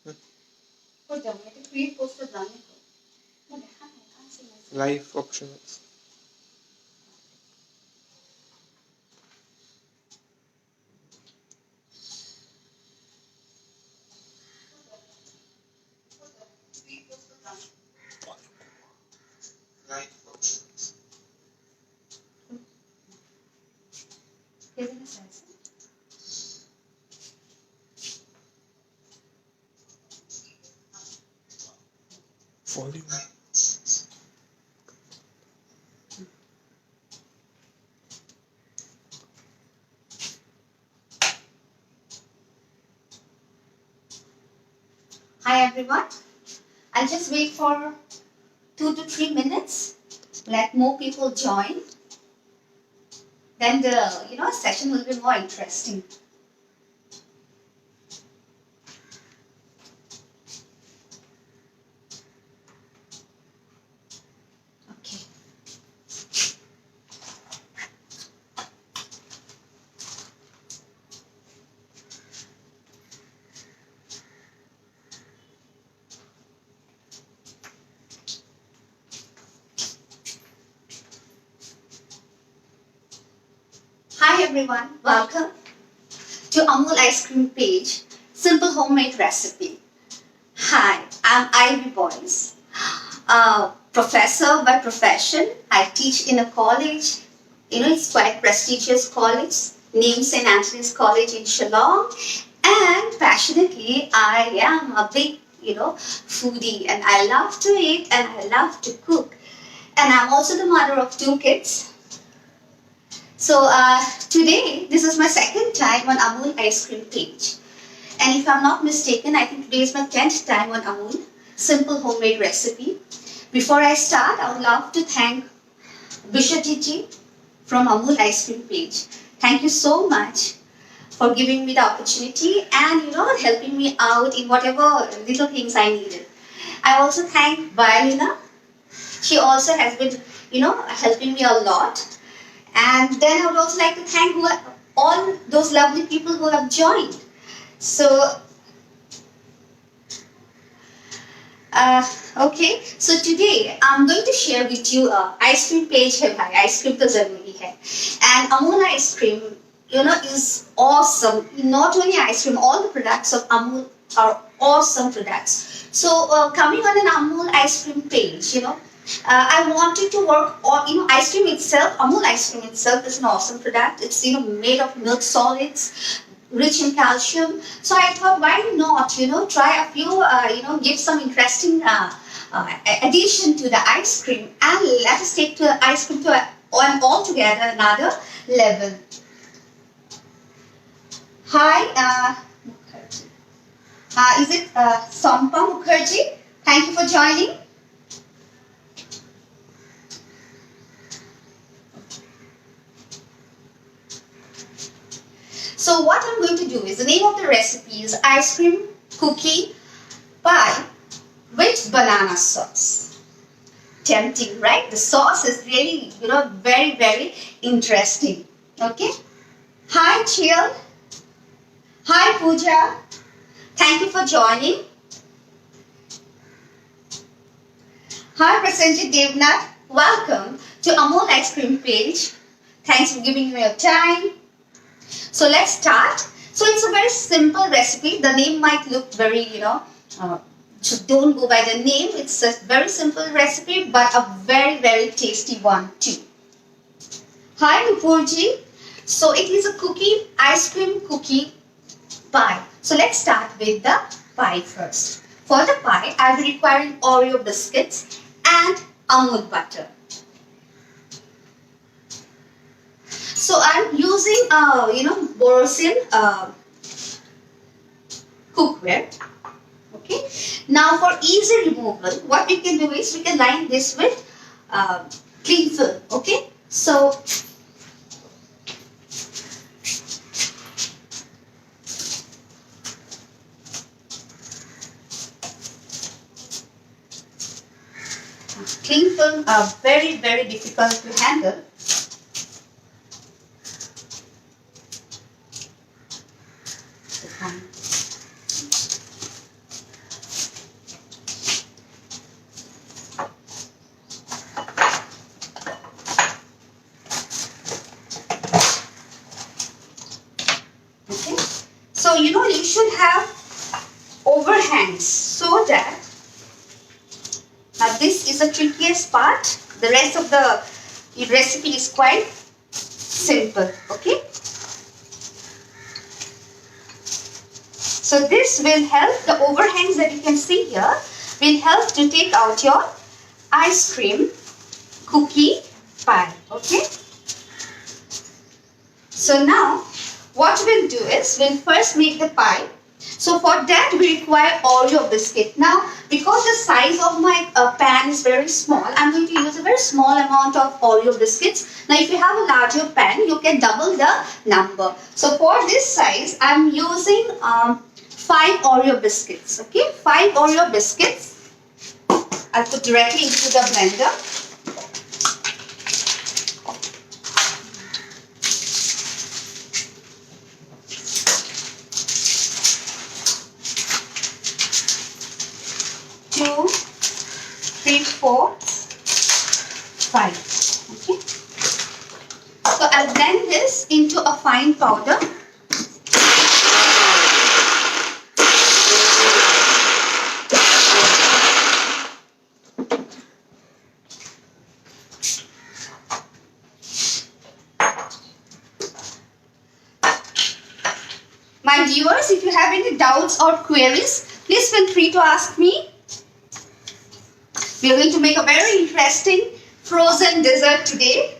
Live options. Live options. Volume. Hi everyone. I'll just wait for 2 to 3 minutes. Let more people join. Then the session will be more interesting. Okay. Hi everyone, welcome to Amul Icecream page, simple homemade recipe. Hi, I'm Ivy Boyce, professor by profession. I teach in a college, it's quite prestigious college, named St. Anthony's College in Shillong. And passionately, I am a big, foodie, and I love to eat and I love to cook. And I'm also the mother of 2 kids. So today, this is my second time on Amul Icecream page. And if I'm not mistaken, I think today is my 10th time on Amul, simple homemade recipe. Before I start, I would love to thank Bishati ji from Amul Icecream page. Thank you so much for giving me the opportunity and helping me out in whatever little things I needed. I also thank Violina. She also has been helping me a lot. And then I would also like to thank all those lovely people who have joined. So, okay. So today I'm going to share with you ice cream page hai bhai. Ice cream to zaruri hai. And Amul ice cream, is awesome. Not only ice cream, all the products of Amul are awesome products. So coming on an Amul ice cream page, I wanted to work on, ice cream itself, Amul ice cream itself is an awesome product. It's, made of milk solids, rich in calcium. So I thought, why not, try a few, give some interesting addition to the ice cream and let us take the ice cream to on altogether another level. Hi, is it Sampa Mukherjee? Thank you for joining. So what I'm going to do is, the name of the recipe is ice cream cookie pie with banana sauce. Tempting, right? The sauce is really, very, very interesting. Okay? Hi, Chill. Hi, Pooja. Thank you for joining. Hi, Prasenjit Devnath. Welcome to Amul Ice Cream page. Thanks for giving me your time. So let's start. So it's a very simple recipe. The name might look very, so don't go by the name. It's a very simple recipe, but a very, very tasty one too. Hi, Nupurji. So it is a ice cream cookie pie. So let's start with the pie first. For the pie, I'll be requiring Oreo biscuits and Amul butter. So I'm using, Borosil cookware. Okay. Now for easy removal, what we can do is we can line this with cling film. Okay. So cling film are very, very difficult to handle. should have overhangs so that, now this is the trickiest part. The rest of the recipe is quite simple. Okay. So this will help, the overhangs that you can see here will help to take out your ice cream cookie pie. Okay. So now what we'll do is we'll first make the pie. So for that we require Oreo biscuit. Now because the size of my pan is very small, I'm going to use a very small amount of Oreo biscuits. Now if you have a larger pan, you can double the number. So for this size, I'm using 5 Oreo biscuits. Okay, 5 Oreo biscuits. I'll put directly into the blender. Two, three, 4, 5. Okay. So I'll blend this into a fine powder. My viewers, if you have any doubts or queries, please feel free to ask me. We are going to make a very interesting frozen dessert today.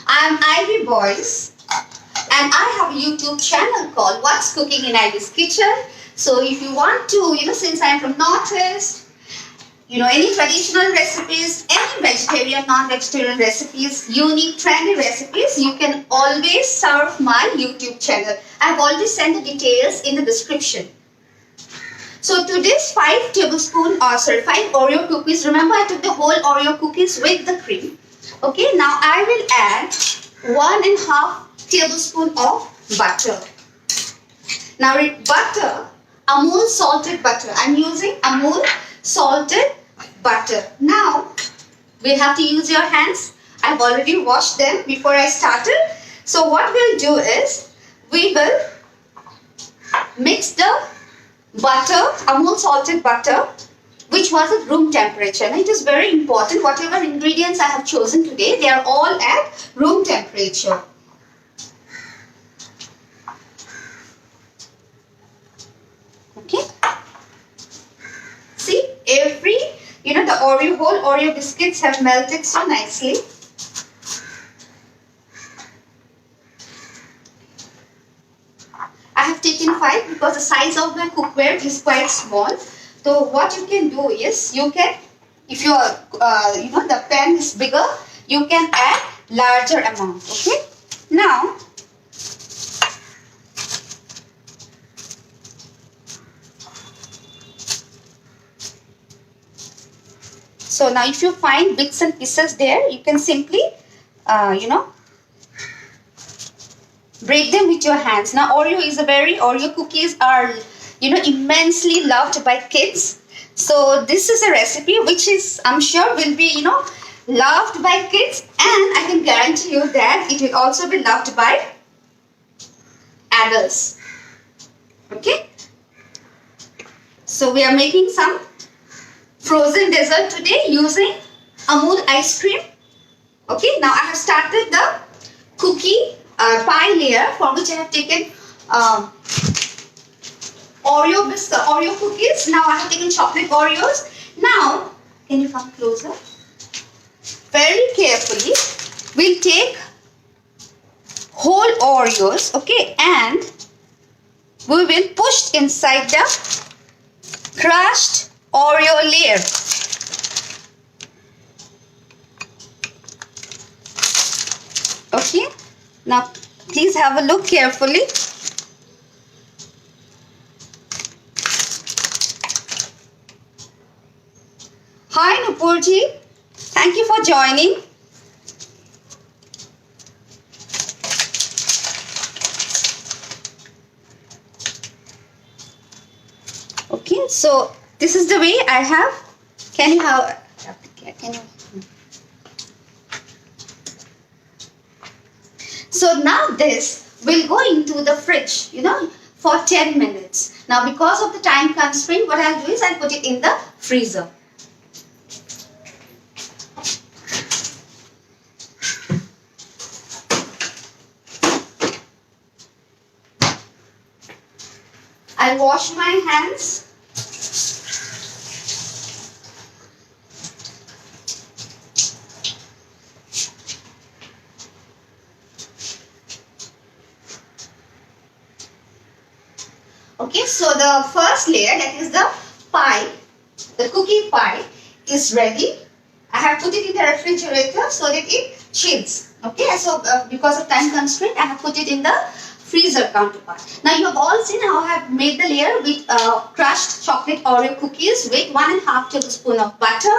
I am Ivy Boys and I have a YouTube channel called What's Cooking in Ivy's Kitchen. So if you want to, since I am from Northeast, any traditional recipes, any vegetarian, non-vegetarian recipes, unique, trendy recipes, you can always surf my YouTube channel. I have already sent the details in the description. So to this 5 Oreo cookies, remember I took the whole Oreo cookies with the cream. Okay, now I will add 1.5 tablespoon of butter. Now butter, Amul salted butter. I'm using Amul salted butter. Now we have to use your hands. I've already washed them before I started. So what we'll do is we will mix the butter, Amul salted butter, which was at room temperature. Now it is very important, whatever ingredients I have chosen today, they are all at room temperature. Okay. See, the whole Oreo biscuits have melted so nicely. I have taken 5 because the size of my cookware is quite small. So what you can do is, if your the pan is bigger, you can add larger amount. Okay. Now if you find bits and pieces there, you can simply break them with your hands. Now Oreo cookies are immensely loved by kids. So this is a recipe which is, I'm sure, will be loved by kids, and I can guarantee you that it will also be loved by adults. Okay. So we are making some frozen dessert today using Amul ice cream. Okay. Now I have started the cookie pie layer, for which I have taken Oreo cookies. Now I have taken chocolate Oreos. Now, can you come closer? Very carefully, we'll take whole Oreos, okay, and we will push inside the crushed Oreo layer. Okay. Now, please have a look carefully. Hi Nupurji, thank you for joining. Okay, so this is the way I have. Can you? So now this will go into the fridge, for 10 minutes. Now because of the time constraint, what I'll do is I'll put it in the freezer. I'll wash my hands. Okay, so the first layer, that is the pie, the cookie pie is ready. I have put it in the refrigerator so that it chills. Okay, so because of time constraint, I have put it in the freezer counterpart. Now you have all seen how I have made the layer with crushed chocolate Oreo cookies with 1.5 tablespoon of butter.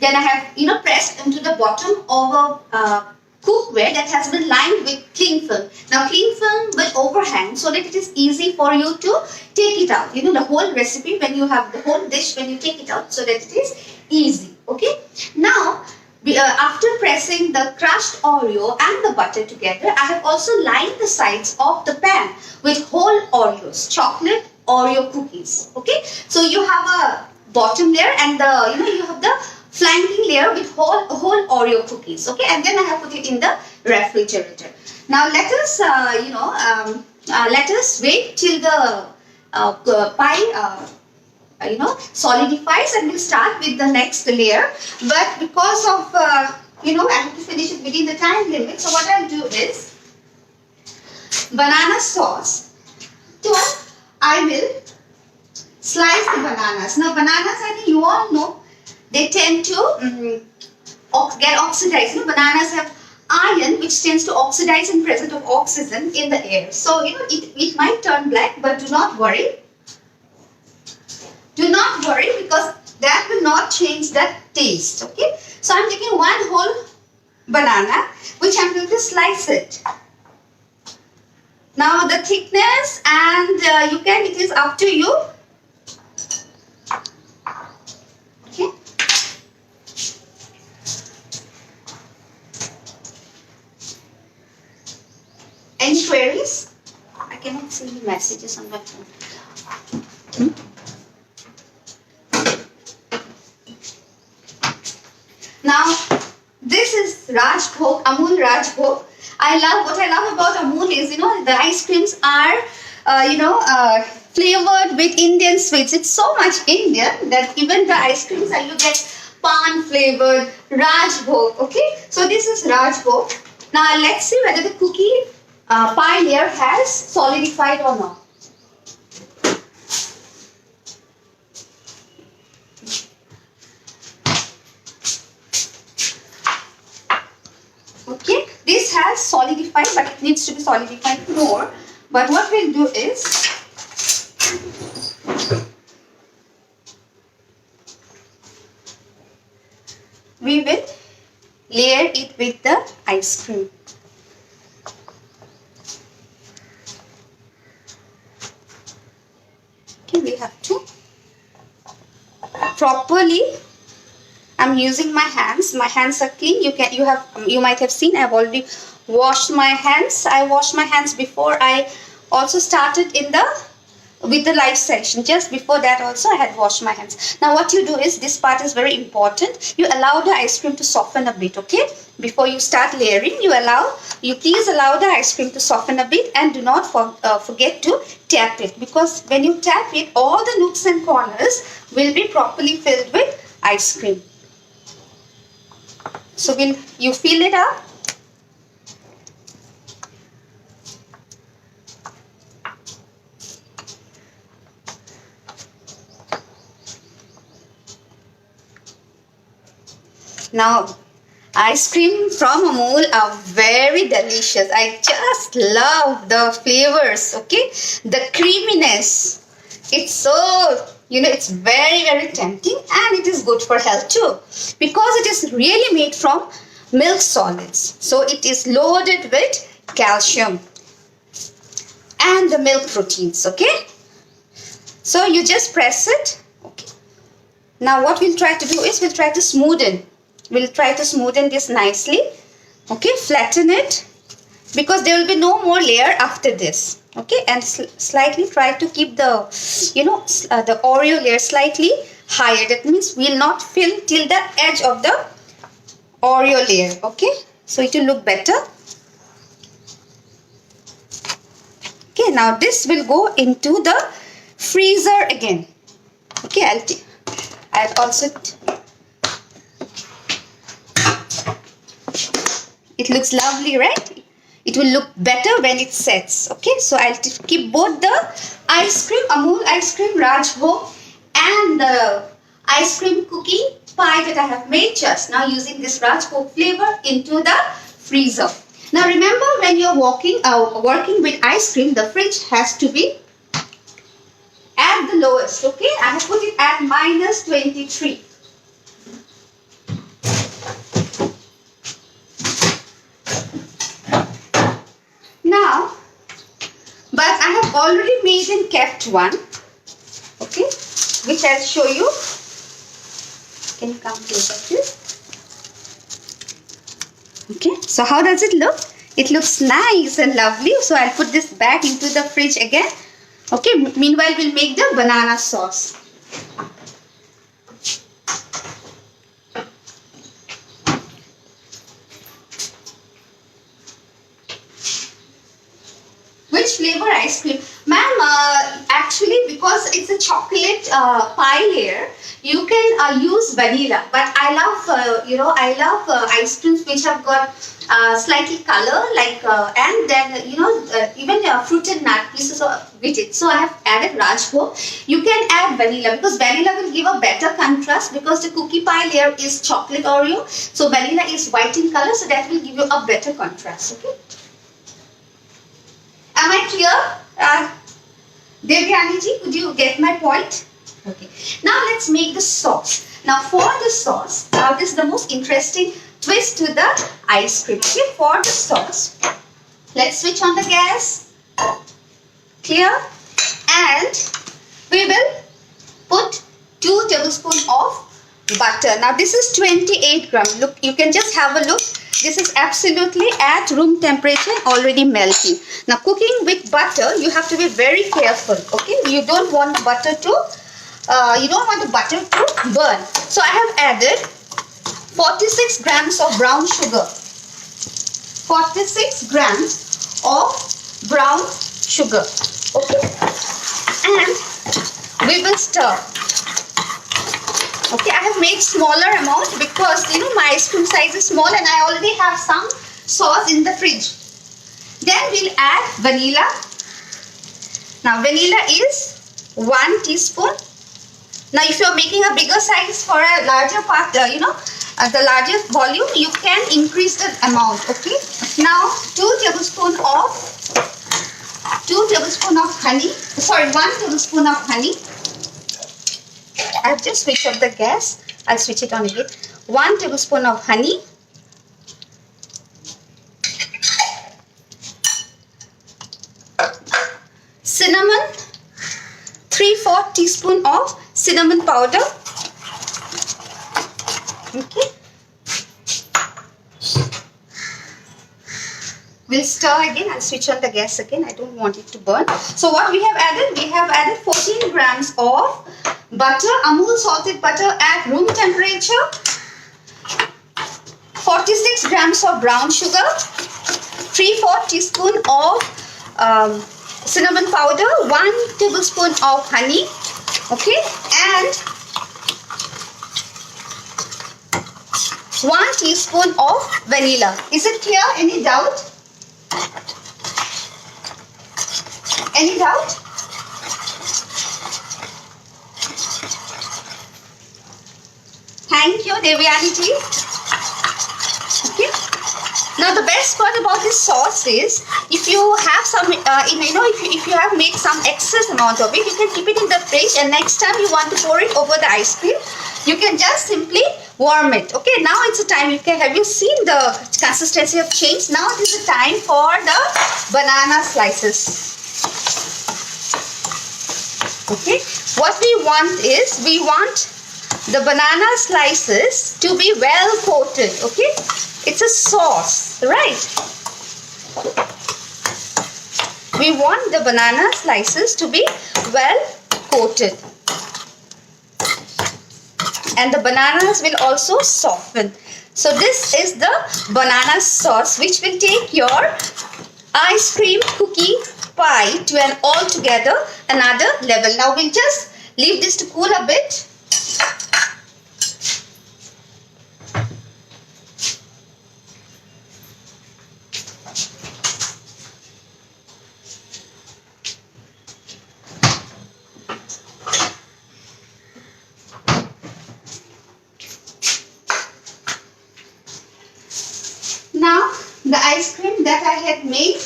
Then I have pressed into the bottom of a cookware that has been lined with cling film. Now cling film will overhang so that it is easy for you to take it out. The whole recipe, when you have the whole dish, when you take it out, so that it is easy. Okay. Now after pressing the crushed Oreo and the butter together, I have also lined the sides of the pan with whole Oreos, chocolate Oreo cookies. Okay. So you have a bottom layer and you have the flanking layer with whole Oreo cookies. Okay, and then I have put it in the refrigerator. Now let us let us wait till the pie solidifies, and we'll start with the next layer. But because of I have to finish it within the time limit, so what I'll do is banana sauce. I will slice the bananas. Now bananas, I think you all know, they tend to get oxidized. Bananas have iron, which tends to oxidize in presence of oxygen in the air. So, it might turn black, but do not worry. Do not worry, because that will not change the taste. Okay. So, I'm taking one whole banana, which I'm going to slice it. Now, the thickness and it is up to you. Okay. Any queries? I cannot see the messages on my phone. Now, this is Rajbhog, Amul Rajbhog. What I love about Amul is, the ice creams are, flavored with Indian sweets. It's so much Indian that even the ice creams you get pan flavored Rajbhog. Okay, so this is Rajbhog. Now let's see whether the cookie pie layer has solidified or not. Okay, this has solidified, but it needs to be solidified more. But what we'll do is, we will layer it with the ice cream. Okay, we have to properly. I'm using my hands. My hands are clean. You might have seen I've already washed my hands. I washed my hands before I also started with the live session. Just before that also I had washed my hands. Now what you do is, this part is very important. You allow the ice cream to soften a bit, okay? Before you start layering, you please allow the ice cream to soften a bit, and do not forget to tap it, because when you tap it, all the nooks and corners will be properly filled with ice cream. So you fill it up. Now, ice cream from Amul are very delicious. I just love the flavors, okay? The creaminess. It's so, it's very, very tempting, and it is good for health too, because it is really made from milk solids. So it is loaded with calcium and the milk proteins, okay? So you just press it. Okay. Now what we'll try to do is, we'll try to smoothen this nicely. Okay, flatten it, because there will be no more layer after this. Okay, and slightly try to keep the, the Oreo layer slightly higher. That means we'll not fill till the edge of the Oreo layer. Okay, so it will look better. Okay, now this will go into the freezer again. Okay, I'll also. It looks lovely, right? It will look better when it sets. Okay, so I'll keep both the ice cream, Amul ice cream, Rajbhog, and the ice cream cookie pie that I have made just now using this Rajbhog flavor into the freezer. Now remember, when you're working with ice cream, the fridge has to be at the lowest. Okay, I have put it at -23. Now, but I have already made and kept one, okay, which I'll show you. Can you come closer, please? Okay, so how does it look? It looks nice and lovely. So I'll put this back into the fridge again. Okay, meanwhile we'll make the banana sauce. Which flavor ice cream? Ma'am, actually because it's a chocolate pie layer, you can use vanilla. But I love ice creams which have got slightly color, like and then even fruit and nut pieces with it. So I have added Rajbhog. You can add vanilla because vanilla will give a better contrast, because the cookie pie layer is chocolate Oreo. So vanilla is white in color, so that will give you a better contrast. Okay. Am I clear? Devyani, could you get my point? Okay. Now let's make the sauce. Now for the sauce, this is the most interesting twist to the ice cream. Okay, for the sauce, let's switch on the gas. Clear? And we will put 2 tablespoons of butter. Now this is 28 grams. Look, you can just have a look. This is absolutely at room temperature, already melting. Now cooking with butter, you have to be very careful. Okay, you don't want butter to burn. So I have added 46 grams of brown sugar. 46 grams of brown sugar. Okay, and we will stir. Okay, I have made smaller amount because my ice cream size is small and I already have some sauce in the fridge. Then we'll add vanilla. Now vanilla is 1 teaspoon. Now if you are making a bigger size for a larger part, the larger volume, you can increase the amount. Okay. Now 2 tablespoons of honey. Sorry, 1 tablespoon of honey. I've just switched off the gas. I'll switch it on again. 1 tablespoon of honey. Cinnamon. 3/4 teaspoon of cinnamon powder. Okay. We'll stir again. I'll switch on the gas again. I don't want it to burn. So what we have added? We have added 14 grams of butter, Amul salted butter at room temperature, 46 grams of brown sugar, 3/4 teaspoon of cinnamon powder, 1 tablespoon of honey, okay, and 1 teaspoon of vanilla. Is it clear? Any doubt? Any doubt? Thank you, Devyani ji. Okay. Now the best part about this sauce is, if you have some, if you have made some excess amount of it, you can keep it in the fridge, and next time you want to pour it over the ice cream, you can just simply warm it. Okay. Now it's the time. Have you seen the consistency have changed? Now it is the time for the banana slices. Okay. What we want is, we want the banana slices to be well coated. Okay, it's a sauce, right? we want the banana slices to be well coated. And the bananas will also soften. So this is the banana sauce which will take your ice cream cookie pie to an altogether another level. Now we'll just leave this to cool a bit. Now the ice cream that I had made.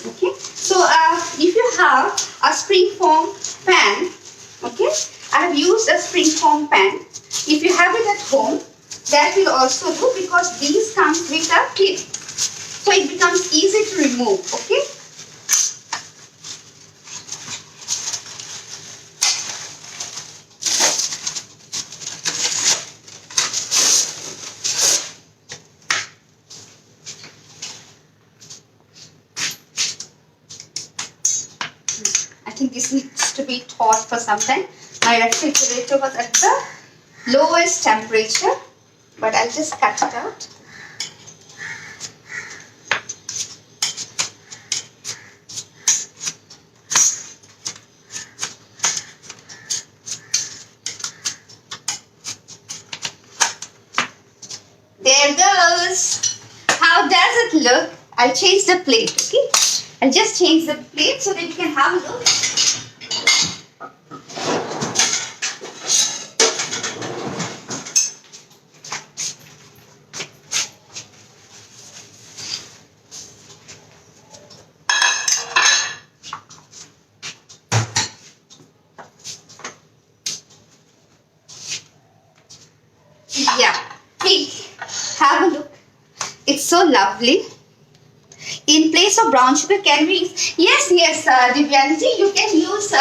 Okay, so if you have a springform pan, okay, I have used a springform pan. If you have it at home, that will also do, because these come with a clip, so it becomes easy to remove. Okay. I think this needs to be thawed for some time. My refrigerator was at the lowest temperature, but I'll just cut it out. There goes. How does it look? I'll change the plate, okay? I'll just change the plate so that you can have a look. Yeah, hey, have a look. It's so lovely. In place of brown sugar, can we? Yes, Divyanji, you can use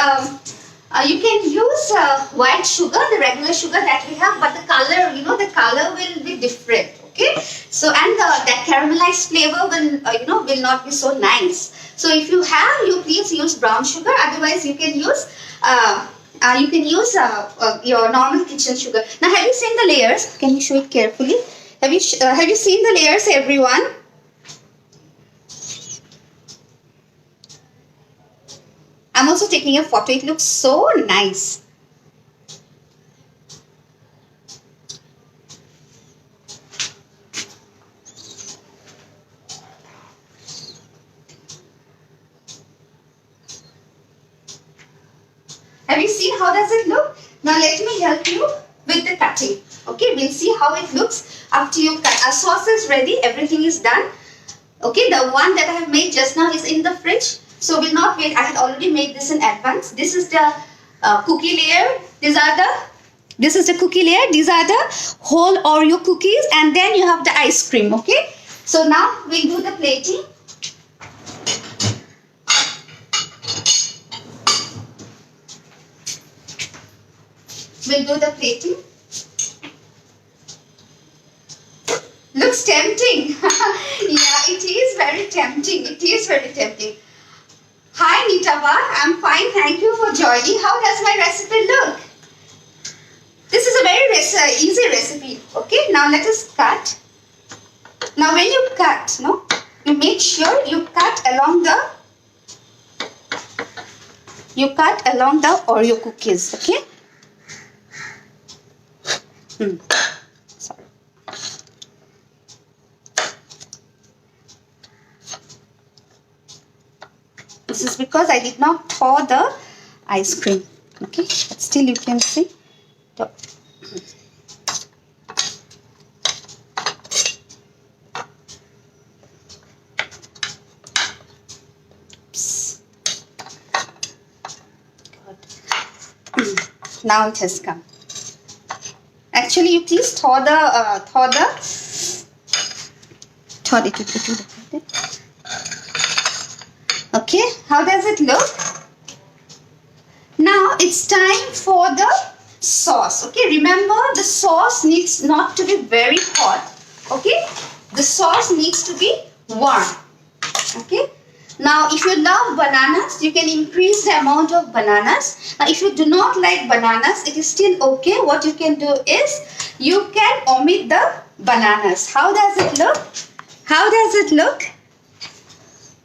white sugar, the regular sugar that we have, but the color, the color will be different. Okay, so and that caramelized flavor will, will not be so nice. So if you have, you please use brown sugar. Otherwise, you can use your normal kitchen sugar. Now, have you seen the layers? Can you show it carefully? Have you seen the layers, everyone? I'm also taking a photo. It looks so nice. Have you seen how does it look? Now let me help you with the cutting. Okay, we'll see how it looks after you cut. Our sauce is ready. Everything is done. Okay, the one that I have made just now is in the fridge. So we'll not wait. I had already made this in advance. This is the cookie layer. This is the cookie layer. These are the whole Oreo cookies, and then you have the ice cream. Okay. So now we'll do the plating. We'll do the plating. Looks tempting. Yeah, it is very tempting. It is very tempting. Hi Nitava, I'm fine. Thank you for joining. How does my recipe look? This is a very easy recipe. Okay, now let us cut. Now when you cut, you make sure you cut along the Oreo cookies. Okay. Sorry. This is because I did not thaw the ice cream. Okay, but still you can see. Now it has come. Actually, you please thaw it. Okay, how does it look? Now it's time for the sauce. Okay, remember the sauce needs not to be very hot. Okay, the sauce needs to be warm. Okay. Now, if you love bananas, you can increase the amount of bananas. Now, if you do not like bananas, it is still okay. What you can do is, you can omit the bananas. How does it look? How does it look?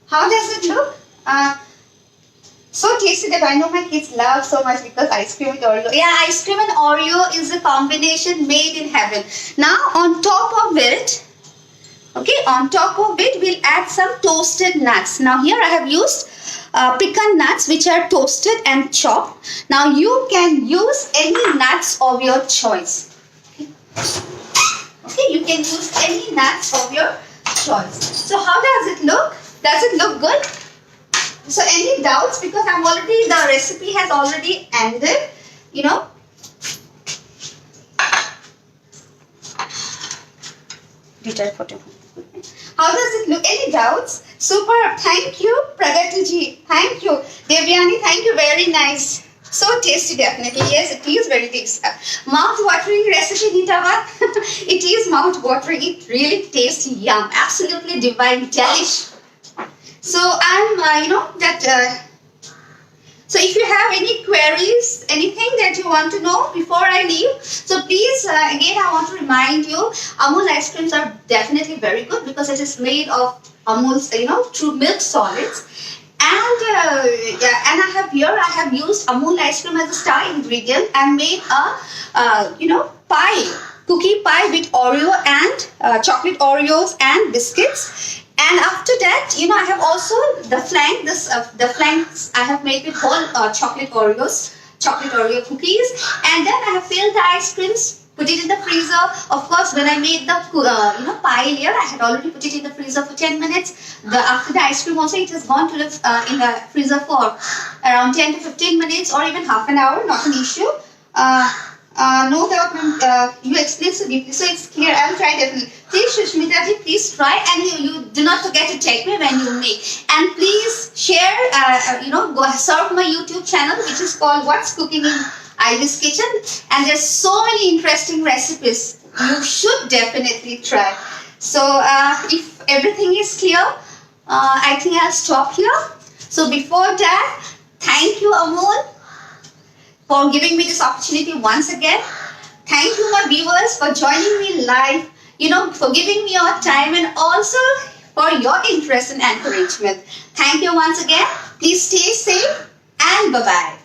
How does it look? So tasty that I know my kids love so much because ice cream with Oreo. Yeah, ice cream and Oreo is a combination made in heaven. Now, on top of it, okay, on top of it, we'll add some toasted nuts. Now here I have used pecan nuts which are toasted and chopped. Now you can use any nuts of your choice. Okay, you can use any nuts of your choice. So how does it look? Does it look good? So any doubts? Because the recipe has already ended, you know. How does it look? Any doubts? Super. Thank you, Pragatiji. Thank you. Devyani, thank you. Very nice. So tasty, definitely. Yes, it is very tasty. Mouth-watering recipe, Nitava. It is mouth-watering. It really tastes yum. Absolutely divine, delish. So so if you have any queries, anything that you want to know before I leave, so please, again, I want to remind you, Amul ice creams are definitely very good because it is made of Amul's, true milk solids. And I have used Amul ice cream as a star ingredient and made a, cookie pie with Oreo and chocolate Oreos and biscuits. And after that, I have also the flanks I have made with whole chocolate Oreo cookies. And then I have filled the ice creams, put it in the freezer. Of course, when I made the pie layer, I had already put it in the freezer for 10 minutes. After the ice cream also, it has gone to in the freezer for around 10 to 15 minutes or even half an hour, not an issue. No doubt, you explain so deeply, so it's clear. I'll try definitely. Please, Shushmita ji, please try, and you do not forget to take me when you make. And please share, go serve my YouTube channel, which is called What's Cooking in Ivy's Kitchen. And there's so many interesting recipes. You should definitely try. So if everything is clear, I think I'll stop here. So before that, thank you, Amul, for giving me this opportunity once again. Thank you, my viewers, for joining me live, for giving me your time and also for your interest and encouragement. Thank you once again. Please stay safe and bye-bye.